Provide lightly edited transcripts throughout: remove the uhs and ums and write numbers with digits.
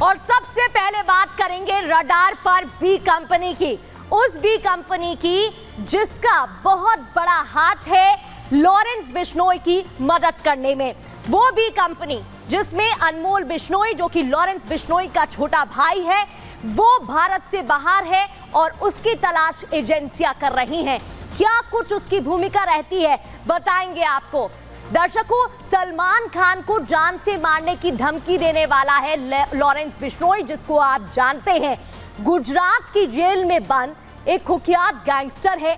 और सबसे पहले बात करेंगे रडार पर बी कंपनी की, उस बी कंपनी की जिसका बहुत बड़ा हाथ है लॉरेंस बिश्नोई की मदद करने में। वो बी कंपनी जिसमें अनमोल बिश्नोई, जो कि लॉरेंस बिश्नोई का छोटा भाई है, वो भारत से बाहर है और उसकी तलाश एजेंसियां कर रही हैं। क्या कुछ उसकी भूमिका रहती है बताएंगे आपको। दर्शकों, सलमान खान को जान से मारने की धमकी देने वाला है लॉरेंस बिश्नोई, जिसको आप जानते हैं गुजरात की जेल में बंद एक कुख्यात गैंगस्टर है।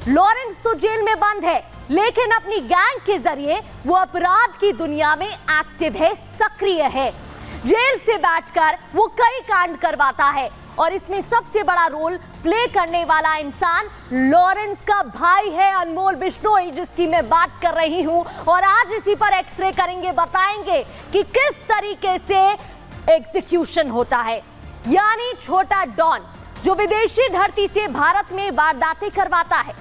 लॉरेंस तो जेल में बंद है, लेकिन अपनी गैंग के जरिए वो अपराध की दुनिया में एक्टिव है, सक्रिय है। जेल से बैठकर वो कई कांड करवाता है और इसमें सबसे बड़ा रोल प्ले करने वाला इंसान लॉरेंस का भाई है अनमोल बिश्नोई, जिसकी मैं बात कर रही हूं। और आज इसी पर एक्सरे करेंगे, बताएंगे कि किस तरीके से एग्जीक्यूशन होता है। यानी छोटा डॉन जो विदेशी धरती से भारत में वारदातें करवाता है,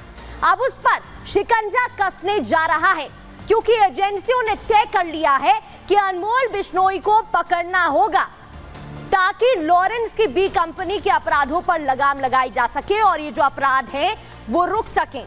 अब उस पर शिकंजा कसने जा रहा है, क्योंकि एजेंसियों ने तय कर लिया है कि अनमोल बिश्नोई को पकड़ना होगा ताकि लॉरेंस की बी कंपनी के अपराधों पर लगाम लगाई जा सके और ये जो अपराध हैं वो रुक सकें।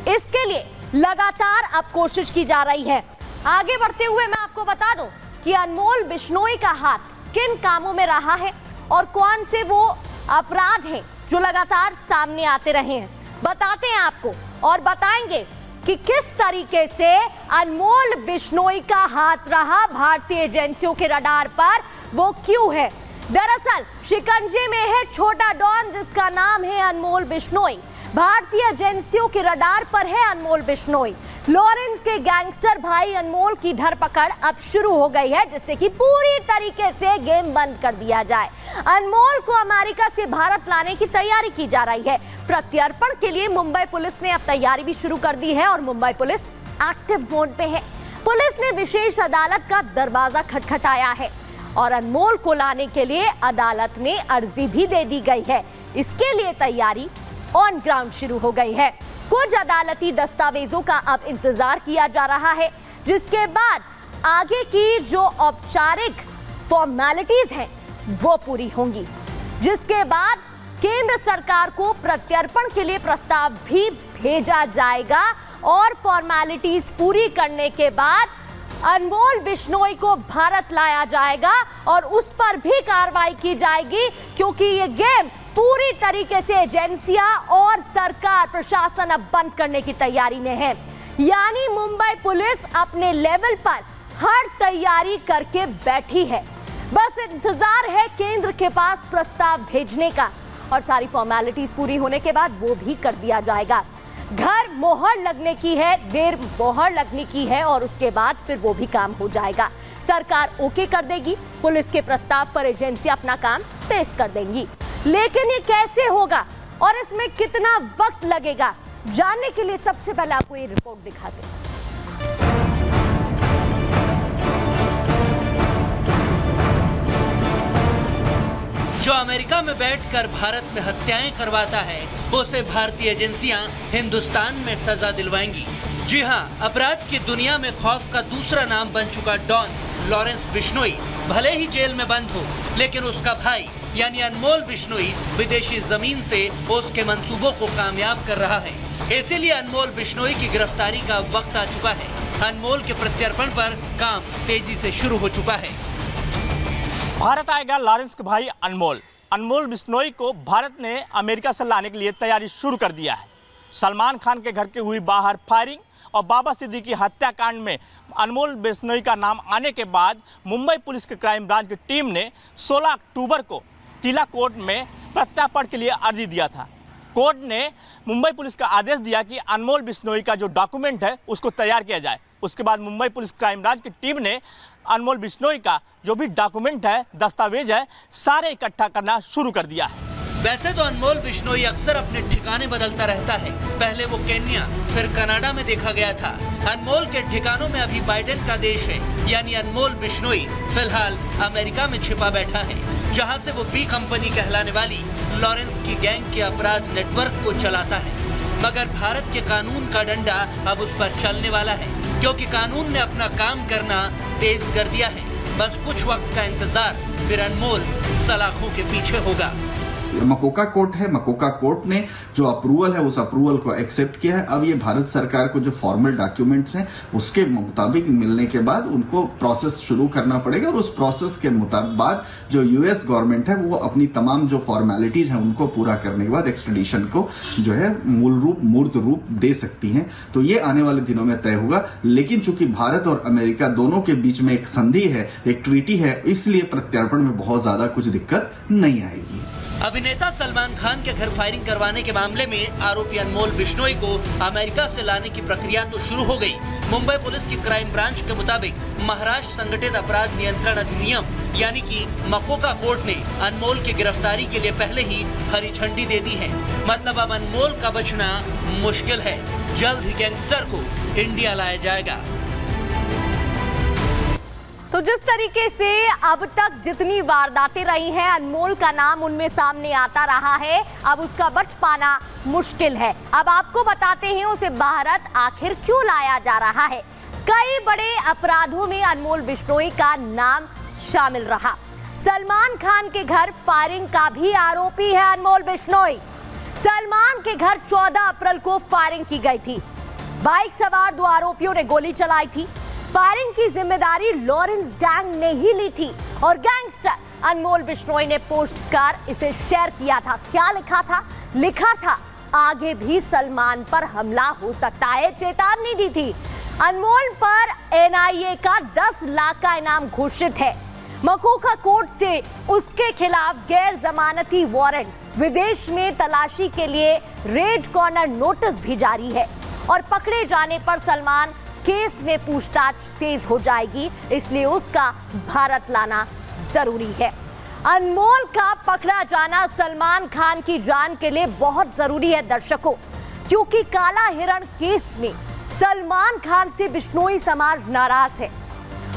इसके लिए लगातार अब कोशिश की जा रही है। आगे बढ़ते हुए मैं आपको बता दूं कि अनमोल बिश्नोई का हाथ किन कामों में रहा है और कौन से वो अपराध हैं जो लगातार सामने आते रहे हैं, बताते हैं आपको और बताएंगे कि किस तरीके से अनमोल बिश्नोई का हाथ रहा भारतीय एजेंसियों के रडार पर, वो क्यों है। दरअसल शिकंजे में है छोटा डॉन जिसका नाम है अनमोल बिश्नोई। भारतीय एजेंसियों के रडार पर है अनमोल बिश्नोई। लॉरेंस के गैंगस्टर भाई अनमोल की धरपकड़ अब शुरू हो गई है, जिससे कि पूरी तरीके से गेम बंद कर दिया जाए। अनमोल को अमेरिका से भारत लाने की तैयारी की जा रही है। प्रत्यर्पण के लिए मुंबई पुलिस ने अब तैयारी भी शुरू कर दी है और मुंबई पुलिस एक्टिव मोड पे है। पुलिस ने विशेष अदालत का दरवाजा खटखटाया है और अनमोल को लाने के लिए अदालत में अर्जी भी दे दी गई है। इसके लिए तैयारी ऑन ग्राउंड शुरू हो गई है। कुछ अदालती दस्तावेजों का अब इंतजार किया जा रहा है, जिसके बाद आगे की जो औपचारिक फॉर्मेलिटीज हैं वो पूरी होंगी, जिसके बाद केंद्र सरकार को प्रत्यर्पण के लिए प्रस्ताव भी भेजा जाएगा और फॉर्मेलिटीज पूरी करने के बाद अनमोल बिश्नोई को भारत लाया जाएगा और उस पर भी कार्रवाई की जाएगी, क्योंकि ये गेम पूरी तरीके से एजेंसियां और सरकार प्रशासन अब बंद करने की तैयारी में है। यानी मुंबई पुलिस अपने लेवल पर हर तैयारी करके बैठी है, बस इंतजार है केंद्र के पास प्रस्ताव भेजने का और सारी फॉर्मेलिटीज पूरी होने के बाद वो भी कर दिया जाएगा। घर मोहर लगने की है, देर मोहर लगने की है और उसके बाद फिर वो भी काम हो जाएगा। सरकार ओके कर देगी, पुलिस के प्रस्ताव पर एजेंसी अपना काम तेज कर देंगी। लेकिन ये कैसे होगा और इसमें कितना वक्त लगेगा, जानने के लिए सबसे पहले आपको ये रिपोर्ट दिखाते हैं। जो अमेरिका में बैठकर भारत में हत्याएं करवाता है, उसे भारतीय एजेंसियां हिंदुस्तान में सजा दिलवाएंगी। जी हां, अपराध की दुनिया में खौफ का दूसरा नाम बन चुका डॉन लॉरेंस बिश्नोई भले ही जेल में बंद हो, लेकिन उसका भाई यानी अनमोल बिश्नोई विदेशी जमीन से उसके मंसूबों को कामयाब कर रहा है। इसीलिए अनमोल बिश्नोई की गिरफ्तारी का वक्त आ चुका है। अनमोल के प्रत्यर्पण पर काम तेजी से शुरू हो चुका है। भारत आएगा लॉरेंस के भाई अनमोल बिश्नोई को भारत ने अमेरिका से लाने के लिए तैयारी शुरू कर दिया है। सलमान खान के घर की हुई बाहर फायरिंग और बाबा सिद्दीकी हत्याकांड में अनमोल बिश्नोई का नाम आने के बाद मुंबई पुलिस के क्राइम ब्रांच की टीम ने 16 अक्टूबर को टीला कोर्ट में प्रत्यार्पण के लिए अर्जी दिया था। कोर्ट ने मुंबई पुलिस का आदेश दिया कि अनमोल बिश्नोई का जो डॉक्यूमेंट है उसको तैयार किया जाए। उसके बाद मुंबई पुलिस क्राइम ब्रांच की टीम ने अनमोल बिश्नोई का जो भी डॉक्यूमेंट है, दस्तावेज है, सारे इकट्ठा करना शुरू कर दिया है। वैसे तो अनमोल बिश्नोई अक्सर अपने ठिकाने बदलता रहता है। पहले वो केन्या, फिर कनाडा में देखा गया था। अनमोल के ठिकानों में अभी बाइडेन का देश है, यानी अनमोल बिश्नोई फिलहाल अमेरिका में छिपा बैठा है, जहां से वो बी कंपनी कहलाने वाली लॉरेंस की गैंग के अपराध नेटवर्क को चलाता है। मगर भारत के कानून का डंडा अब उस पर चलने वाला है, क्योंकि कानून ने अपना काम करना तेज कर दिया है। बस कुछ वक्त का इंतजार, फिर अनमोल सलाखों के पीछे होगा। मकोका कोर्ट है, मकोका कोर्ट ने जो अप्रूवल है उस अप्रूवल को एक्सेप्ट किया है। अब ये भारत सरकार को जो फॉर्मल डॉक्यूमेंट्स हैं उसके मुताबिक मिलने के बाद उनको प्रोसेस शुरू करना पड़ेगा और उस प्रोसेस के मुताबिक बाद जो यूएस गवर्नमेंट है वो अपनी तमाम जो फॉर्मेलिटीज हैं उनको पूरा करने के बाद एक्सट्रेडिशन को जो है मूर्त रूप दे सकती हैं। तो ये आने वाले दिनों में तय होगा। लेकिन चूंकि भारत और अमेरिका दोनों के बीच में एक संधि है, एक ट्रीटी है, इसलिए प्रत्यार्पण में बहुत ज्यादा कुछ दिक्कत नहीं आएगी। अभिनेता सलमान खान के घर फायरिंग करवाने के मामले में आरोपी अनमोल बिश्नोई को अमेरिका से लाने की प्रक्रिया तो शुरू हो गई। मुंबई पुलिस की क्राइम ब्रांच के मुताबिक महाराष्ट्र संगठित अपराध नियंत्रण अधिनियम यानी कि मकोका कोर्ट ने अनमोल की गिरफ्तारी के लिए पहले ही हरी झंडी दे दी है। मतलब अब अनमोल का बचना मुश्किल है। जल्द ही गैंगस्टर को इंडिया लाया जाएगा। तो जिस तरीके से अब तक जितनी वारदातें रही हैं, अनमोल का नाम उनमें सामने आता रहा है, अब उसका बच पाना मुश्किल है। अब आपको बताते हैं उसे भारत आखिर क्यों लाया जा रहा है। कई बड़े अपराधों में अनमोल बिश्नोई का नाम शामिल रहा। सलमान खान के घर फायरिंग का भी आरोपी है अनमोल बिश्नोई। सलमान के घर 14 अप्रैल को फायरिंग की गई थी। बाइक सवार 2 आरोपियों ने गोली चलाई थी। फायरिंग की जिम्मेदारी लॉरेंस गैंग ने ही ली थी और गैंगस्टर अनमोल बिश्नोई ने पोस्ट कर इसे शेयर किया था। क्या लिखा था? लिखा था आगे भी सलमान पर हमला हो सकता है, चेतावनी दी थी। अनमोल पर एनआईए का 10 लाख का इनाम घोषित है। मकोका कोर्ट से उसके खिलाफ गैर जमानती वारंट, विदेश में तलाशी के लिए रेड कॉर्नर नोटिस भी जारी है और पकड़े जाने पर सलमान केस में पूछताछ तेज हो जाएगी, इसलिए उसका भारत लाना जरूरी है। अनमोल का पकड़ा जाना सलमान खान की जान के लिए बहुत जरूरी है दर्शकों, क्योंकि काला हिरण केस में सलमान खान से बिश्नोई समाज नाराज है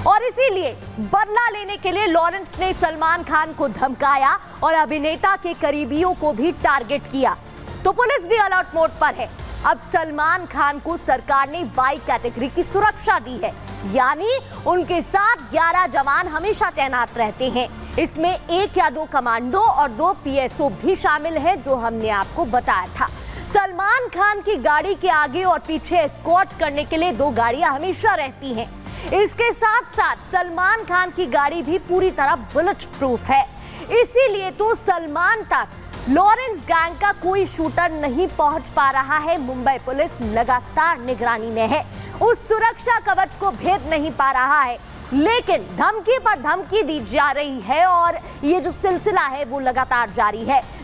और इसीलिए बदला लेने के लिए लॉरेंस ने सलमान खान को धमकाया और अभिनेता के करीबियों को भी टारगेट किया। तो पुलिस भी अलर्ट मोड पर है। अब सलमान खान को सरकार ने वाई कैटेगरी की सुरक्षा दी है, यानी उनके साथ 11 जवान हमेशा तैनात रहते हैं। इसमें 1 या 2 कमांडो और 2 पीएसओ भी शामिल है, जो हमने आपको बताया था। सलमान खान की गाड़ी के आगे और पीछे एस्कॉर्ट करने के लिए 2 गाड़ियां हमेशा रहती हैं। इसके साथ साथ सलमान खान की गाड़ी भी पूरी तरह बुलेट प्रूफ है। इसीलिए तो सलमान तक लॉरेंस गैंग का कोई शूटर नहीं पहुंच पा रहा है। मुंबई पुलिस लगातार निगरानी में है, उस सुरक्षा कवच को भेद नहीं पा रहा है, लेकिन धमकी पर धमकी दी जा रही है और ये जो सिलसिला है वो लगातार जारी है।